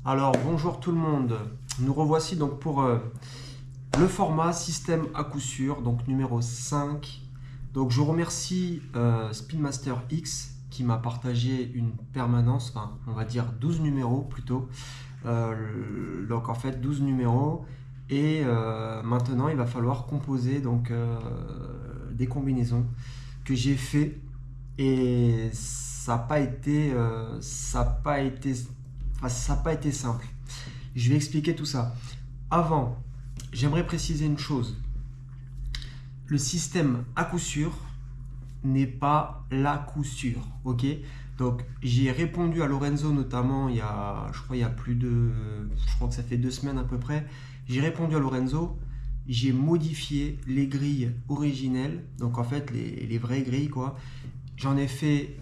Alors bonjour tout le monde, nous revoici donc pour le format système à coup sûr, donc numéro 5. Donc je remercie Spin Master X qui m'a partagé une permanence, enfin on va dire 12 numéros plutôt. Donc en fait 12 numéros et maintenant il va falloir composer donc des combinaisons que j'ai fait et ça n'a pas été, ça n'a pas été simple. Je vais expliquer tout ça. Avant, j'aimerais préciser une chose. Le système à coup sûr n'est pas la coup sûr, ok? Donc j'ai répondu à Lorenzo notamment je crois que ça fait 2 semaines à peu près. J'ai répondu à Lorenzo, j'ai modifié les grilles originelles, donc en fait les vraies grilles quoi. J'en ai fait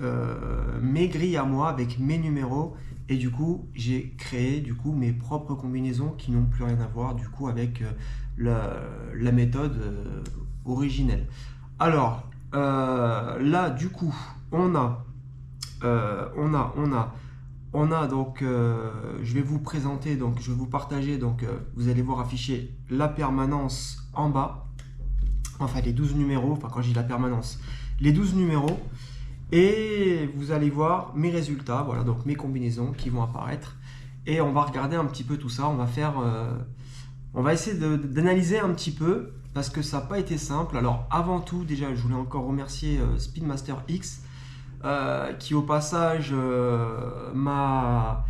mes grilles à moi avec mes numéros et du coup j'ai créé du coup mes propres combinaisons qui n'ont plus rien à voir du coup avec la méthode originelle. Alors là du coup on a donc je vais vous présenter donc je vais vous partager donc vous allez voir afficher la permanence en bas, enfin les 12 numéros, enfin quand j'ai la permanence, les 12 numéros. Et vous allez voir mes résultats, voilà, donc mes combinaisons qui vont apparaître. Et on va regarder un petit peu tout ça. On va essayer d'analyser un petit peu parce que ça n'a pas été simple. Alors avant tout, déjà, je voulais encore remercier Speedmaster X qui au passage m'a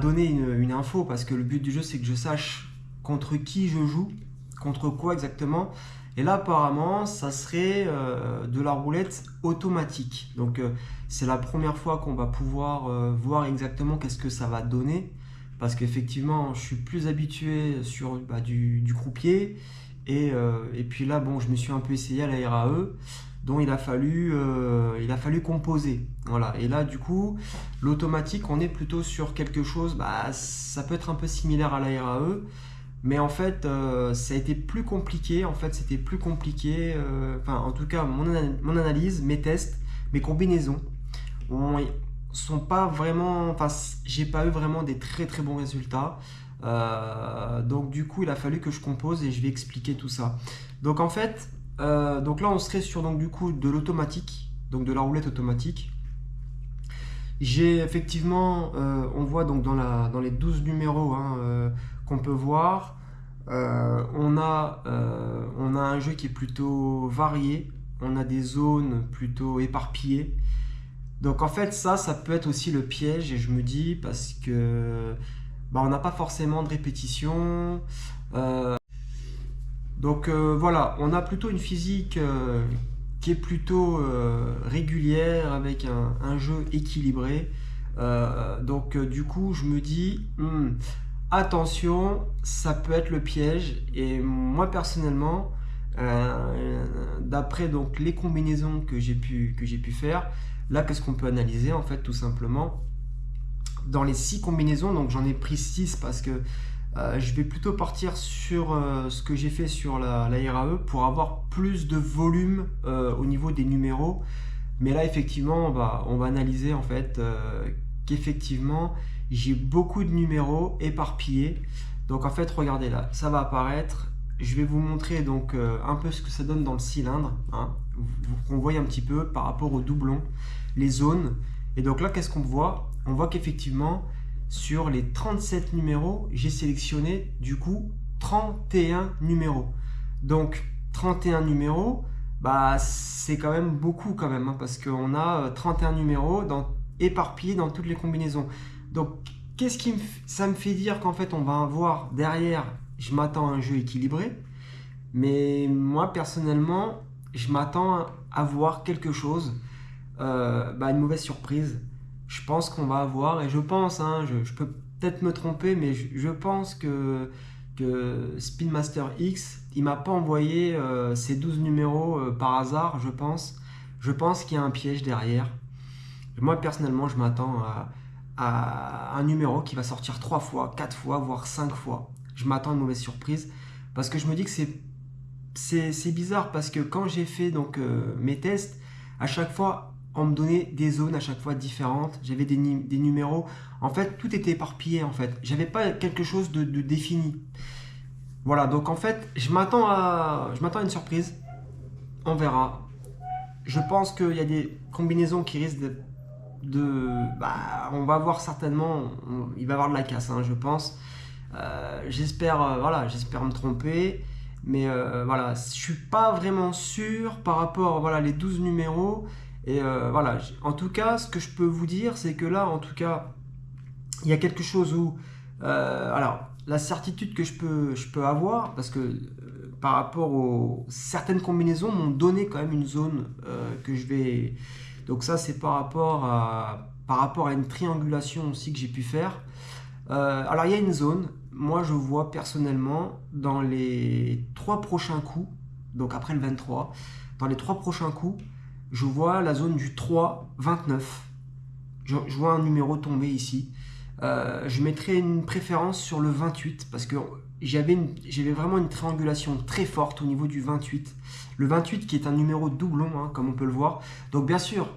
donné une info parce que le but du jeu c'est que je sache contre qui je joue, contre quoi exactement. Et là, apparemment, ça serait de la roulette automatique. Donc, c'est la première fois qu'on va pouvoir voir exactement qu'est-ce que ça va donner. Parce qu'effectivement, je suis plus habitué sur du croupier. Et puis là, bon, je me suis un peu essayé à la RAE, dont il a fallu composer. Voilà. Et là, du coup, l'automatique, on est plutôt sur quelque chose, ça peut être un peu similaire à la RAE. Mais en fait, ça a été plus compliqué. En fait, c'était plus compliqué. Enfin, en tout cas, mon analyse, mes tests, mes combinaisons sont pas vraiment. Enfin, j'ai pas eu vraiment des très très bons résultats. Donc du coup, il a fallu que je compose et je vais expliquer tout ça. Donc en fait, donc là, on serait sur donc du coup de l'automatique, donc de la roulette automatique. J'ai effectivement, on voit donc dans les 12 numéros qu'on peut voir, on a un jeu qui est plutôt varié, on a des zones plutôt éparpillées. Donc en fait ça peut être aussi le piège et je me dis parce que on n'a pas forcément de répétition. Donc voilà, on a plutôt une physique qui est plutôt régulière avec un jeu équilibré. Donc du coup, je me dis, attention, ça peut être le piège. Et moi personnellement, d'après donc les combinaisons que j'ai pu faire, là qu'est-ce qu'on peut analyser en fait tout simplement dans les 6 combinaisons. Donc j'en ai pris 6 parce que je vais plutôt partir sur ce que j'ai fait sur la RAE pour avoir plus de volume au niveau des numéros. Mais là, effectivement, on va analyser en fait qu'effectivement, j'ai beaucoup de numéros éparpillés. Donc en fait, regardez là, ça va apparaître. Je vais vous montrer donc un peu ce que ça donne dans le cylindre. Qu'on voit un petit peu par rapport au doublon, les zones. Et donc là, qu'est-ce qu'on voit? On voit qu'effectivement, sur les 37 numéros, j'ai sélectionné du coup 31 numéros. Donc 31 numéros, c'est quand même beaucoup quand même, parce qu'on a 31 numéros éparpillés dans toutes les combinaisons. Donc ça me fait dire qu'en fait on va avoir derrière, je m'attends à un jeu équilibré, mais moi personnellement, je m'attends à voir quelque chose, une mauvaise surprise. Je pense qu'on va avoir, et je pense, je peux peut-être me tromper, mais je pense que Spin Master X, il m'a pas envoyé ces 12 numéros par hasard, je pense. Je pense qu'il y a un piège derrière. Moi, personnellement, je m'attends à un numéro qui va sortir 3 fois, 4 fois, voire 5 fois. Je m'attends à une mauvaise surprise, parce que je me dis que c'est bizarre, parce que quand j'ai fait donc mes tests, à chaque fois, on me donnait des zones à chaque fois différentes, j'avais des numéros, en fait tout était éparpillé en fait, j'avais pas quelque chose de défini. Voilà, donc en fait je m'attends à une surprise, on verra. Je pense qu'il y a des combinaisons qui risquent on va voir certainement, il va y avoir de la casse, hein, je pense. J'espère j'espère me tromper, mais voilà, je suis pas vraiment sûr par rapport voilà les 12 numéros. Et voilà, en tout cas, ce que je peux vous dire, c'est que là, en tout cas, il y a quelque chose où, alors, la certitude que je peux avoir, parce que par rapport aux certaines combinaisons m'ont donné quand même une zone que je vais. Donc ça, c'est par rapport à une triangulation aussi que j'ai pu faire. Alors il y a une zone, moi je vois personnellement dans les 3 prochains coups, donc après le 23, dans les 3 prochains coups, je vois la zone du 3-29. Je vois un numéro tomber ici. Je mettrai une préférence sur le 28 parce que j'avais vraiment une triangulation très forte au niveau du 28. Le 28 qui est un numéro doublon, hein, comme on peut le voir. Donc bien sûr,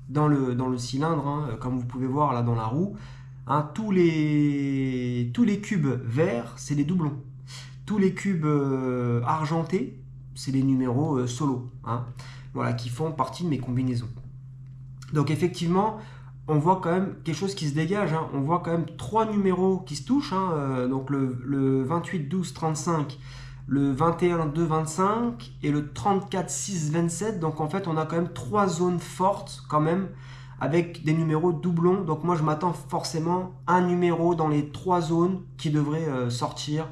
dans le cylindre, hein, comme vous pouvez voir là dans la roue, hein, tous les cubes verts, c'est les doublons. Tous les cubes argentés, c'est les numéros solo, hein, voilà, qui font partie de mes combinaisons. Donc effectivement, on voit quand même quelque chose qui se dégage, hein. On voit quand même 3 numéros qui se touchent, hein, donc le 28, 12, 35, le 21, 2, 25 et le 34, 6, 27. Donc en fait, on a quand même 3 zones fortes quand même avec des numéros doublons. Donc moi, je m'attends forcément à un numéro dans les 3 zones qui devrait sortir.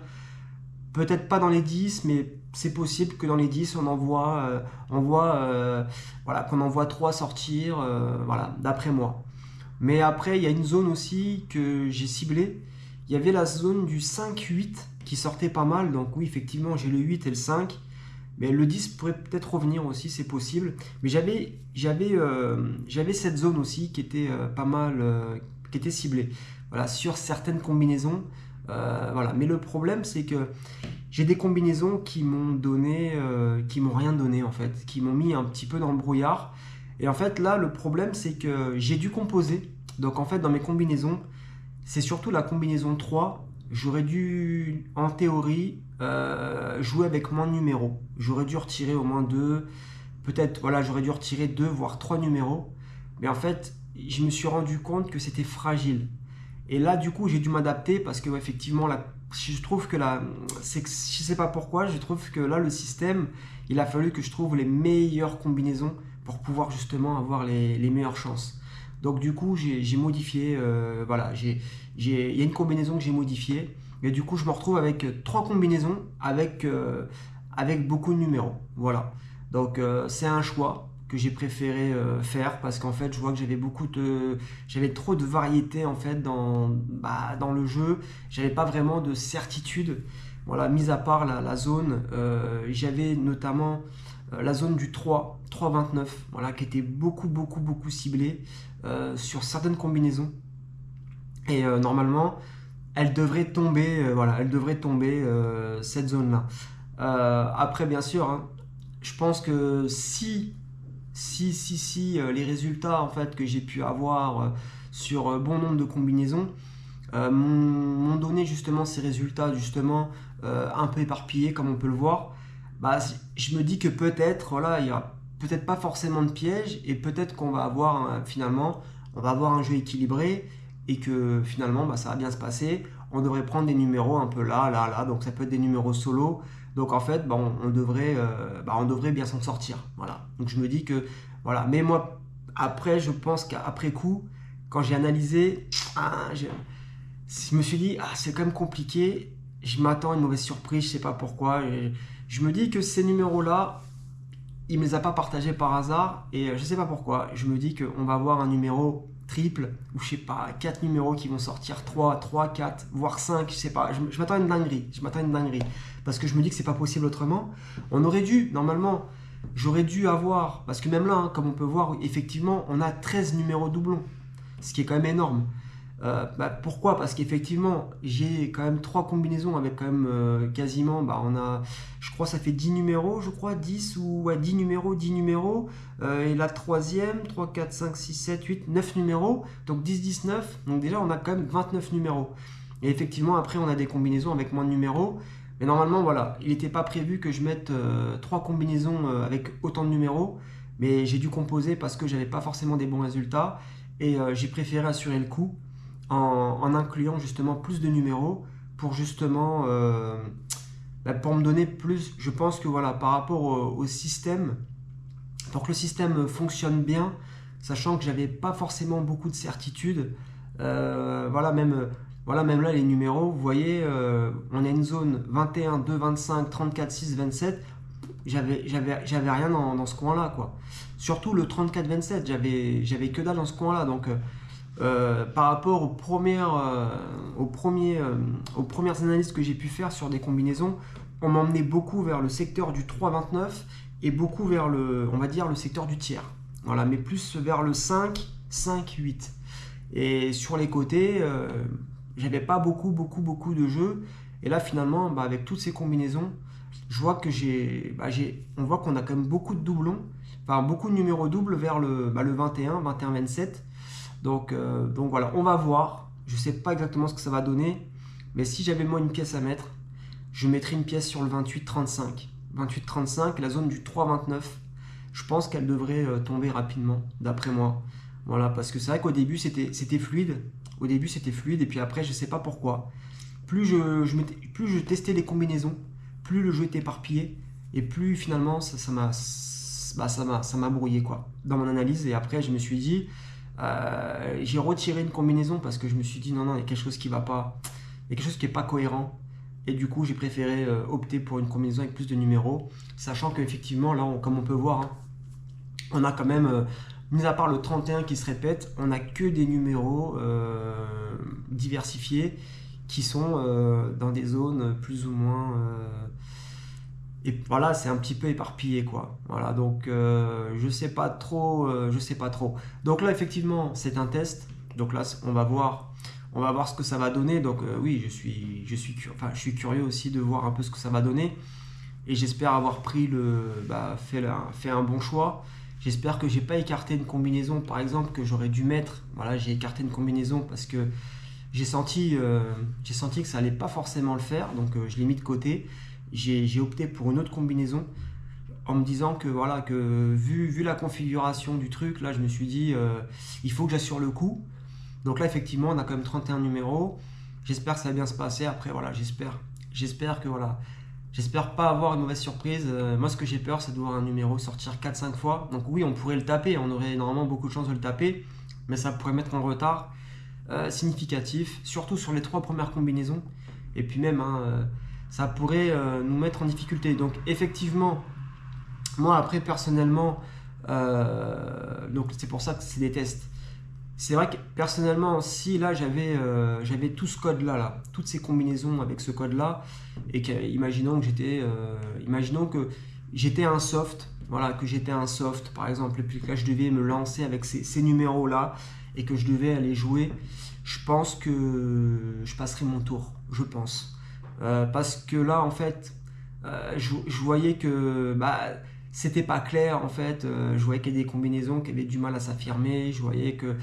Peut-être pas dans les 10, mais c'est possible que dans les 10, on voit voilà, qu'on en voit 3 sortir, voilà, d'après moi. Mais après, il y a une zone aussi que j'ai ciblée. Il y avait la zone du 5-8 qui sortait pas mal. Donc oui, effectivement, j'ai le 8 et le 5. Mais le 10 pourrait peut-être revenir aussi, c'est possible. Mais j'avais cette zone aussi qui était pas mal, qui était ciblée. Voilà, sur certaines combinaisons. Voilà. Mais le problème, c'est que j'ai des combinaisons qui m'ont rien donné en fait, qui m'ont mis un petit peu dans le brouillard. Et en fait, là, le problème, c'est que j'ai dû composer. Donc, en fait, dans mes combinaisons, c'est surtout la combinaison 3. J'aurais dû, en théorie, jouer avec moins de numéros. J'aurais dû retirer au moins 2. Peut-être, voilà, j'aurais dû retirer 2, voire 3 numéros. Mais en fait, je me suis rendu compte que c'était fragile. Et là, du coup, j'ai dû m'adapter parce que, ouais, effectivement, je trouve que je sais pas pourquoi, je trouve que là, le système, il a fallu que je trouve les meilleures combinaisons pour pouvoir justement avoir les meilleures chances. Donc du coup, j'ai modifié, voilà, il y a une combinaison que j'ai modifiée, et du coup, je me retrouve avec 3 combinaisons avec beaucoup de numéros. Voilà. Donc c'est un choix que j'ai préféré faire parce qu'en fait, je vois que j'avais trop de variété en fait dans le jeu. J'avais pas vraiment de certitude. Voilà, mis à part la zone, j'avais notamment la zone du 3-29, voilà, qui était beaucoup ciblée sur certaines combinaisons. Et normalement, elle devrait tomber, cette zone-là. Après, bien sûr, hein, je pense que si les résultats en fait que j'ai pu avoir sur bon nombre de combinaisons m'ont donné justement ces résultats justement un peu éparpillés comme on peut le voir, je me dis que peut-être voilà, il y a peut-être pas forcément de piège et peut-être qu'on va avoir finalement on va avoir un jeu équilibré et que finalement ça va bien se passer. On devrait prendre des numéros un peu là, donc ça peut être des numéros solo. Donc en fait, on devrait bien s'en sortir. Voilà. Donc je me dis que voilà. Mais moi, après, je pense qu'après coup, quand j'ai analysé, je me suis dit c'est quand même compliqué. Je m'attends à une mauvaise surprise, je sais pas pourquoi. Je me dis que ces numéros-là, il me les a pas partagés par hasard et je sais pas pourquoi. Je me dis qu'on va avoir un numéro triple ou je sais pas 4 numéros qui vont sortir 3, 4 voire 5, je sais pas, je m'attends à une dinguerie parce que je me dis que c'est pas possible autrement. On aurait dû normalement, j'aurais dû avoir, parce que même là, hein, comme on peut voir, effectivement on a 13 numéros doublons, ce qui est quand même énorme. Pourquoi? Parce qu'effectivement, j'ai quand même 3 combinaisons avec quand même quasiment, je crois ça fait 10 numéros, je crois, 10 ou ouais, 10 numéros, 10 numéros. Et la troisième, 3, 4, 5, 6, 7, 8, 9 numéros. Donc 10, 19. Donc déjà, on a quand même 29 numéros. Et effectivement, après, on a des combinaisons avec moins de numéros. Mais normalement, voilà, il n'était pas prévu que je mette 3 combinaisons avec autant de numéros. Mais j'ai dû composer parce que j'avais pas forcément des bons résultats. Et j'ai préféré assurer le coup en incluant justement plus de numéros pour justement pour me donner plus. Je pense que voilà, par rapport au système, pour que le système fonctionne bien, sachant que j'avais pas forcément beaucoup de certitude, voilà, même là les numéros, vous voyez, on a une zone 21, 2, 25, 34, 6, 27. J'avais rien dans ce coin-là, quoi. Surtout le 34-27, j'avais que dalle dans ce coin-là. Donc, par rapport aux premières analyses que j'ai pu faire sur des combinaisons, on m'emmenait beaucoup vers le secteur du 3-29 et beaucoup vers on va dire, le secteur du tiers. Voilà, mais plus vers le 5, 5, 8. Et sur les côtés, j'avais pas beaucoup de jeux. Et là, finalement, avec toutes ces combinaisons, je vois que on voit qu'on a quand même beaucoup de doublons, enfin beaucoup de numéros doubles vers le 21, 21, 27. Donc voilà, on va voir. Je sais pas exactement ce que ça va donner, mais si j'avais moi une pièce à mettre, je mettrais une pièce sur le 28-35. 28-35, la zone du 3-29. Je pense qu'elle devrait tomber rapidement, d'après moi. Voilà, parce que c'est vrai qu'au début c'était fluide. Au début c'était fluide, et puis après je sais pas pourquoi. Plus je testais des combinaisons, plus le jeu était éparpillé, et plus finalement ça m'a brouillé quoi, dans mon analyse. Et après je me suis dit, j'ai retiré une combinaison parce que je me suis dit non, il y a quelque chose qui va pas, il y a quelque chose qui est pas cohérent. Et du coup j'ai préféré opter pour une combinaison avec plus de numéros, sachant qu'effectivement là, comme on peut voir, hein, on a quand même, mis à part le 31 qui se répète, on a que des numéros diversifiés qui sont dans des zones plus ou moins et voilà, c'est un petit peu éparpillé quoi. Voilà, donc je sais pas trop, Donc là effectivement c'est un test, donc là on va voir ce que ça va donner. Donc oui, je suis curieux aussi de voir un peu ce que ça va donner, et j'espère avoir fait un bon choix. J'espère que j'ai pas écarté une combinaison par exemple que j'aurais dû mettre. Voilà, j'ai écarté une combinaison parce que j'ai senti que ça allait pas forcément le faire, donc je l'ai mis de côté. J'ai opté pour une autre combinaison en me disant que voilà, que vu la configuration du truc, là je me suis dit il faut que j'assure le coup. Donc là effectivement on a quand même 31 numéros. J'espère que ça va bien se passer. Après voilà, j'espère que voilà, j'espère pas avoir une mauvaise surprise. Moi ce que j'ai peur, c'est de voir un numéro sortir 4-5 fois. Donc oui, on pourrait le taper, on aurait normalement beaucoup de chances de le taper, mais ça pourrait mettre en retard significatif, surtout sur les 3 premières combinaisons. Et puis même ça pourrait nous mettre en difficulté. Donc effectivement, moi après personnellement, donc c'est pour ça que c'est des tests. C'est vrai que personnellement, si là j'avais tout ce code là, toutes ces combinaisons avec ce code là, et imaginons que j'étais un soft, voilà, que j'étais un soft par exemple, et puis que là je devais me lancer avec ces numéros là, et que je devais aller jouer, je pense que je passerai mon tour, je pense. Parce que là en fait je voyais que c'était pas clair en fait. Je voyais qu'il y avait des combinaisons qui avaient du mal à s'affirmer. Je voyais que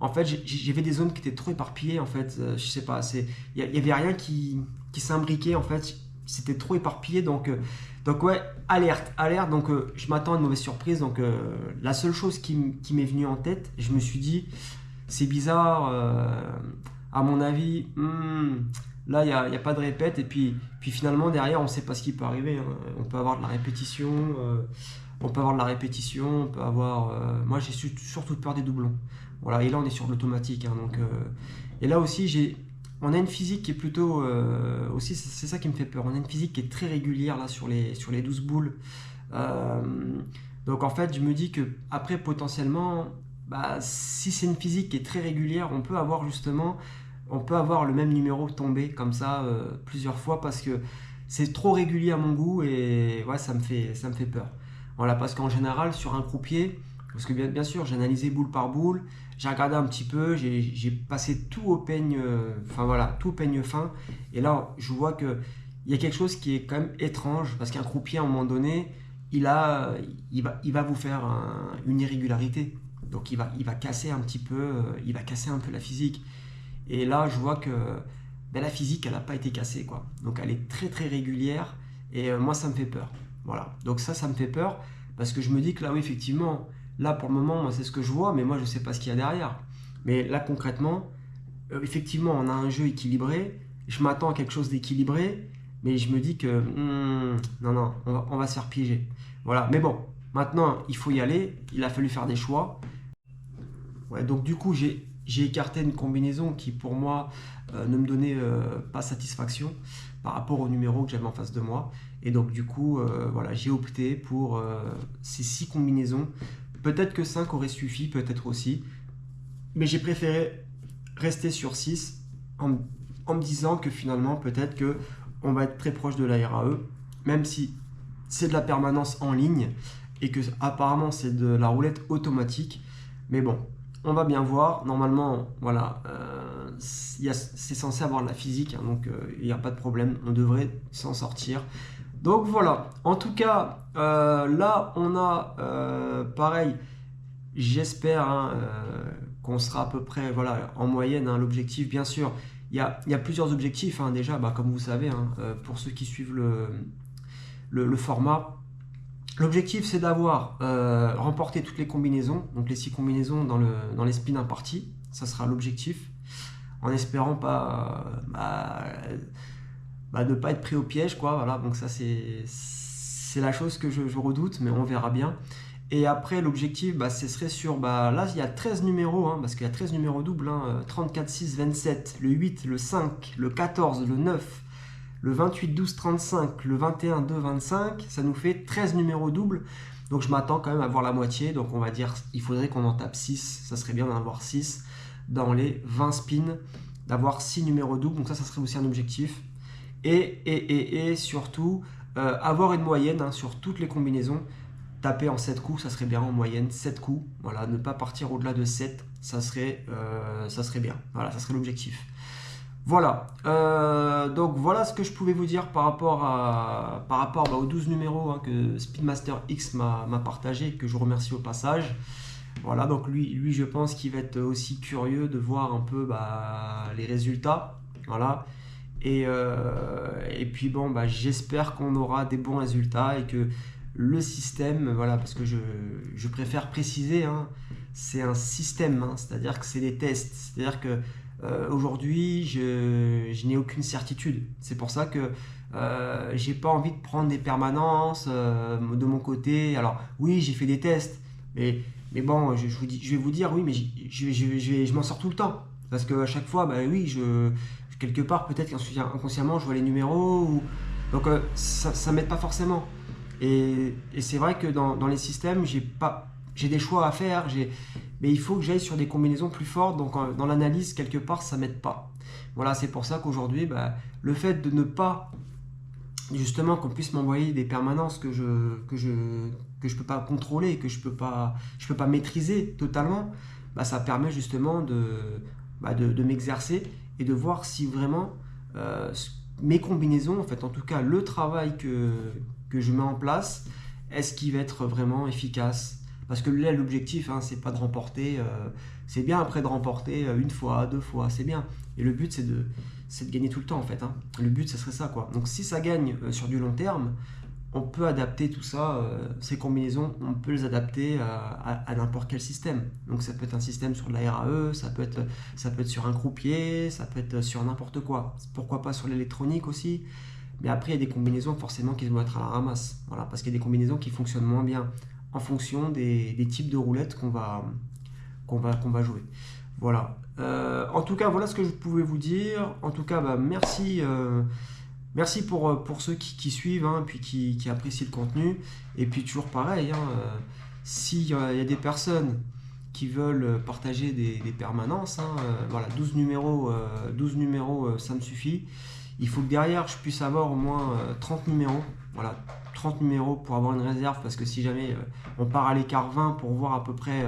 en fait j'avais des zones qui étaient trop éparpillées en fait. Je sais pas, il y avait rien qui s'imbriquait en fait. C'était trop éparpillé, donc ouais, alerte. Donc je m'attends à une mauvaise surprise. Donc la seule chose qui m'est venue en tête, je me suis dit c'est bizarre, à mon avis, là il n'y a pas de répète, et puis finalement derrière on ne sait pas ce qui peut arriver, hein. On peut avoir de la répétition, on peut avoir, moi j'ai surtout peur des doublons. Voilà, et là on est sur l'automatique, hein, donc et là aussi on a une physique qui est plutôt aussi, c'est ça qui me fait peur. On a une physique qui est très régulière là sur les 12 boules. Donc en fait je me dis que après potentiellement, si c'est une physique qui est très régulière, on peut avoir le même numéro tombé comme ça plusieurs fois, parce que c'est trop régulier à mon goût, et ouais, ça me fait peur. Voilà, parce qu'en général sur un croupier, Parce que bien sûr, j'ai analysé boule par boule, j'ai regardé un petit peu, j'ai passé tout au peigne, enfin voilà, tout au peigne fin. Et là, je vois que il y a quelque chose qui est quand même étrange, parce qu'un croupier, à un moment donné, il va vous faire une irrégularité. Donc il va casser un petit peu, il va casser un peu la physique. Et là, je vois que ben, la physique, elle n'a pas été cassée, quoi. Donc elle est très très régulière, et moi, ça me fait peur. Voilà. Donc ça me fait peur, parce que je me dis que là, oui, effectivement, là, pour le moment, moi, c'est ce que je vois, mais moi, je ne sais pas ce qu'il y a derrière. Mais là, concrètement, effectivement, on a un jeu équilibré, je m'attends à quelque chose d'équilibré, mais je me dis que non, non, on va se faire piéger. Voilà. Mais bon, maintenant, il faut y aller, il a fallu faire des choix. Ouais, donc du coup, j'ai écarté une combinaison qui pour moi ne me donnait pas satisfaction par rapport au numéro que j'avais en face de moi. Et donc du coup, voilà, j'ai opté pour ces 6 combinaisons. Peut-être que 5 auraient suffi, peut-être aussi. Mais j'ai préféré rester sur 6 en me disant que finalement, peut-être que on va être très proche de la RAE, même si c'est de la permanence en ligne et que apparemment c'est de la roulette automatique. Mais bon, on va bien voir. Normalement, voilà, c'est censé avoir de la physique, hein, donc il n'y a pas de problème. On devrait s'en sortir. Donc voilà. En tout cas, là, on a pareil. J'espère hein, qu'on sera à peu près voilà, en moyenne. Hein, l'objectif, bien sûr, il y a plusieurs objectifs. Hein, déjà, bah, comme vous savez, hein, pour ceux qui suivent le format. L'objectif, c'est d'avoir remporté toutes les combinaisons, donc les 6 combinaisons dans les spins impartis. Ça sera l'objectif, en espérant pas ne pas être pris au piège, quoi. Voilà, donc ça, c'est la chose que je redoute, mais on verra bien. Et après, l'objectif, bah, ce serait sur... Bah, là, il y a 13 numéros, hein, parce qu'il y a 13 numéros doubles. Hein, 34, 6, 27, le 8, le 5, le 14, le 9, le 28, 12, 35, le 21, 2, 25. Ça nous fait 13 numéros doubles. Donc, je m'attends quand même à voir la moitié. Donc, on va dire, il faudrait qu'on en tape 6. Ça serait bien d'en avoir 6 dans les 20 spins, d'avoir 6 numéros doubles. Donc, ça serait aussi un objectif. Et surtout, avoir une moyenne hein, sur toutes les combinaisons. Taper en 7 coups, ça serait bien en moyenne, 7 coups, voilà, ne pas partir au-delà de 7, ça serait bien, voilà, ça serait l'objectif. Voilà, donc voilà ce que je pouvais vous dire par rapport bah, aux 12 numéros hein, que Speedmaster X m'a partagé, que je remercie au passage. Voilà, donc lui je pense qu'il va être aussi curieux de voir un peu bah, les résultats, voilà. Et puis bon, bah, j'espère qu'on aura des bons résultats et que le système, voilà, parce que je préfère préciser, hein, c'est un système, hein, c'est-à-dire que c'est des tests, c'est-à-dire que aujourd'hui, je n'ai aucune certitude. C'est pour ça que j'ai pas envie de prendre des permanences de mon côté. Alors oui, j'ai fait des tests, mais bon, je vais vous dire, oui, mais je m'en sors tout le temps. Parce qu'à chaque fois, bah oui, quelque part, peut-être qu'inconsciemment, je vois les numéros. Donc ça m'aide pas forcément. Et c'est vrai que dans les systèmes, j'ai des choix à faire, mais il faut que j'aille sur des combinaisons plus fortes. Donc dans l'analyse, quelque part, ça m'aide pas. Voilà, c'est pour ça qu'aujourd'hui, bah, le fait de ne pas, justement, qu'on puisse m'envoyer des permanences que je peux pas contrôler, que je peux pas maîtriser totalement, bah, ça permet justement de m'exercer et de voir si vraiment mes combinaisons, en fait, en tout cas, le travail que je mets en place, est-ce qu'il va être vraiment efficace? Parce que là, l'objectif, hein, c'est pas de remporter, c'est bien après de remporter une fois, 2 fois, c'est bien. Et le but, c'est de gagner tout le temps, en fait. Hein. Le but, ce serait ça, quoi. Donc, si ça gagne sur du long terme, on peut adapter tout ça, ces combinaisons, on peut les adapter à n'importe quel système. Donc, ça peut être un système sur de la RAE, ça peut être sur un croupier, ça peut être sur n'importe quoi. Pourquoi pas sur l'électronique aussi? Mais après, il y a des combinaisons forcément qui vont être à la ramasse. Voilà, parce qu'il y a des combinaisons qui fonctionnent moins bien en fonction des types de roulettes qu'on va jouer. Voilà. En tout cas, voilà ce que je pouvais vous dire. En tout cas, bah, merci pour ceux qui suivent, hein, puis qui apprécient le contenu. Et puis toujours pareil, hein, s'il y a des personnes qui veulent partager des permanences, hein, voilà, 12 numéros, ça me suffit. Il faut que derrière je puisse avoir au moins 30 numéros, voilà, 30 numéros pour avoir une réserve, parce que si jamais on part à l'écart 20 pour voir à peu près,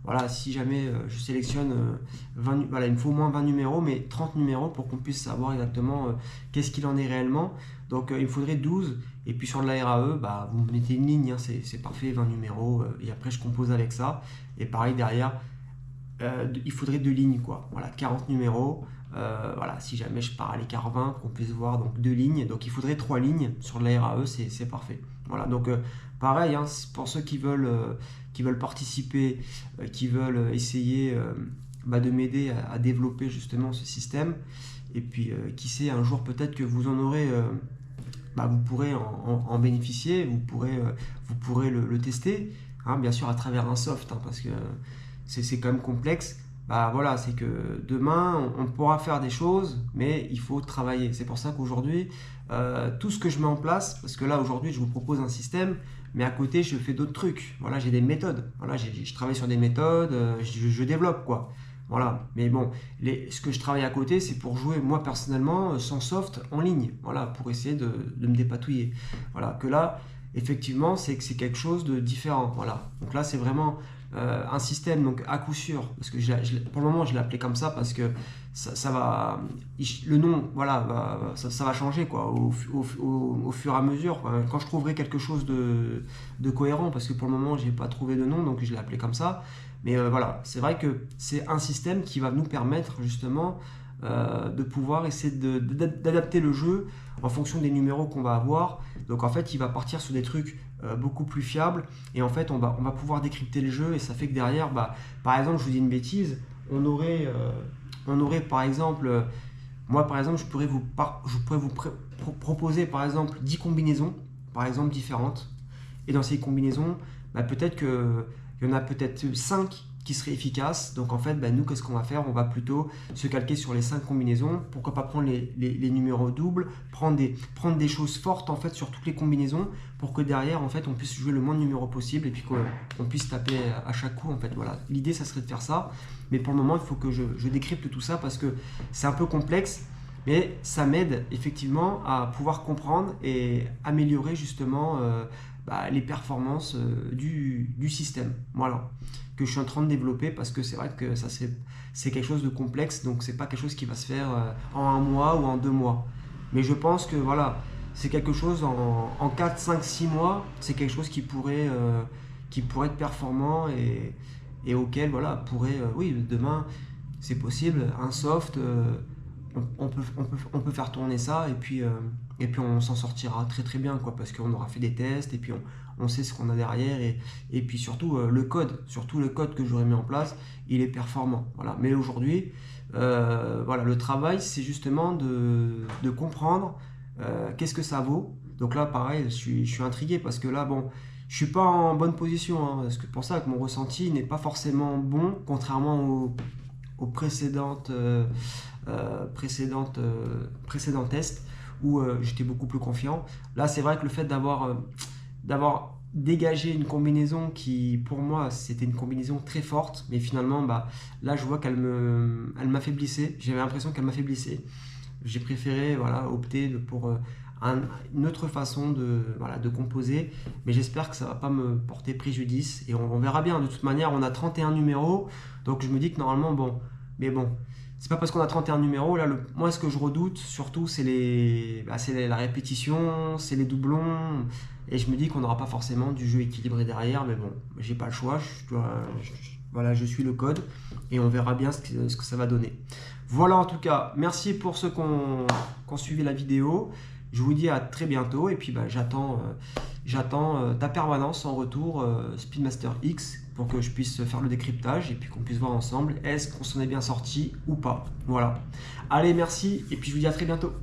voilà, si jamais je sélectionne 20, voilà, il me faut au moins 20 numéros, mais 30 numéros pour qu'on puisse savoir exactement qu'est-ce qu'il en est réellement. Donc il me faudrait 12, et puis sur de la RAE, bah, vous mettez une ligne, hein, c'est parfait, 20 numéros, et après je compose avec ça. Et pareil derrière, il faudrait 2 lignes, quoi. Voilà, 40 numéros. Voilà, si jamais je pars à l'écart 20, qu'on puisse voir donc 2 lignes. Donc il faudrait 3 lignes sur de la RAE, c'est parfait. Voilà, donc pareil, hein, pour ceux qui veulent participer, qui veulent essayer de m'aider à développer justement ce système. Et puis qui sait, un jour peut-être que vous en aurez, vous pourrez en bénéficier, vous pourrez le tester, hein, bien sûr à travers un soft, hein, parce que c'est quand même complexe. Voilà, c'est que demain on pourra faire des choses, mais il faut travailler. C'est pour ça qu'aujourd'hui tout ce que je mets en place, parce que là aujourd'hui je vous propose un système, mais à côté je fais d'autres trucs. Voilà, j'ai des méthodes. Voilà, je travaille sur des méthodes, je développe, quoi. Voilà, mais bon, ce que je travaille à côté, c'est pour jouer moi personnellement sans soft en ligne. Voilà, pour essayer de me dépatouiller. Voilà, que là effectivement c'est quelque chose de différent. Voilà, donc là c'est vraiment un système, donc à coup sûr, parce que pour le moment je l'ai appelé comme ça parce que ça va, le nom, voilà, ça va changer, quoi, au fur et à mesure, quand je trouverai quelque chose de cohérent, parce que pour le moment j'ai pas trouvé de nom, donc je l'ai appelé comme ça. Mais voilà, c'est vrai que c'est un système qui va nous permettre justement de pouvoir essayer d'adapter le jeu en fonction des numéros qu'on va avoir. Donc en fait il va partir sur des trucs beaucoup plus fiables, et en fait on va pouvoir décrypter le jeu, et ça fait que derrière, par exemple, je vous dis une bêtise, on aurait par exemple, moi par exemple je pourrais vous proposer par exemple 10 combinaisons par exemple différentes, et dans ces combinaisons peut-être qu'il y en a peut-être 5 qui seraient efficaces. Donc en fait, nous, qu'est-ce qu'on va faire? On va plutôt se calquer sur les 5 combinaisons. Pourquoi pas prendre les numéros doubles, prendre des choses fortes en fait sur toutes les combinaisons, pour que derrière en fait on puisse jouer le moins de numéros possible, et puis qu'on puisse taper à chaque coup en fait. Voilà, l'idée ça serait de faire ça, mais pour le moment il faut que je décrypte tout ça, parce que c'est un peu complexe, mais ça m'aide effectivement à pouvoir comprendre et améliorer justement les performances du système. Voilà, que je suis en train de développer, parce que c'est vrai que ça c'est quelque chose de complexe, donc c'est pas quelque chose qui va se faire en 1 mois ou en 2 mois. Mais je pense que voilà, c'est quelque chose en 4, 5, 6 mois, c'est quelque chose qui pourrait être performant, et auquel voilà, pourrait, oui, demain c'est possible, un soft, on peut faire tourner ça, et puis on s'en sortira très très bien, quoi, parce qu'on aura fait des tests, et puis on sait ce qu'on a derrière, et puis surtout le code que j'aurais mis en place, il est performant. Voilà. Mais aujourd'hui, voilà, le travail c'est justement de comprendre qu'est-ce que ça vaut. Donc là pareil, je suis intrigué, parce que là bon, je suis pas en bonne position, hein, parce que pour ça que mon ressenti n'est pas forcément bon, contrairement aux précédentes tests où j'étais beaucoup plus confiant. Là c'est vrai que le fait d'avoir dégagé une combinaison qui pour moi c'était une combinaison très forte, mais finalement là je vois qu'elle m'affaiblissait, j'avais l'impression qu'elle m'affaiblissait. J'ai préféré opter pour une autre façon de composer, mais j'espère que ça va pas me porter préjudice, et on verra bien. De toute manière on a 31 numéros, donc je me dis que normalement mais bon, c'est pas parce qu'on a 31 numéros, là, moi ce que je redoute surtout c'est la répétition, c'est les doublons, et je me dis qu'on n'aura pas forcément du jeu équilibré derrière, mais bon, j'ai pas le choix, je suis le code, et on verra bien ce que ça va donner. Voilà, en tout cas, merci pour ceux qui ont suivi la vidéo, je vous dis à très bientôt, et puis j'attends ta permanence en retour Speedmaster X, pour que je puisse faire le décryptage, et puis qu'on puisse voir ensemble est-ce qu'on s'en est bien sorti ou pas. Voilà. Allez, merci, et puis je vous dis à très bientôt.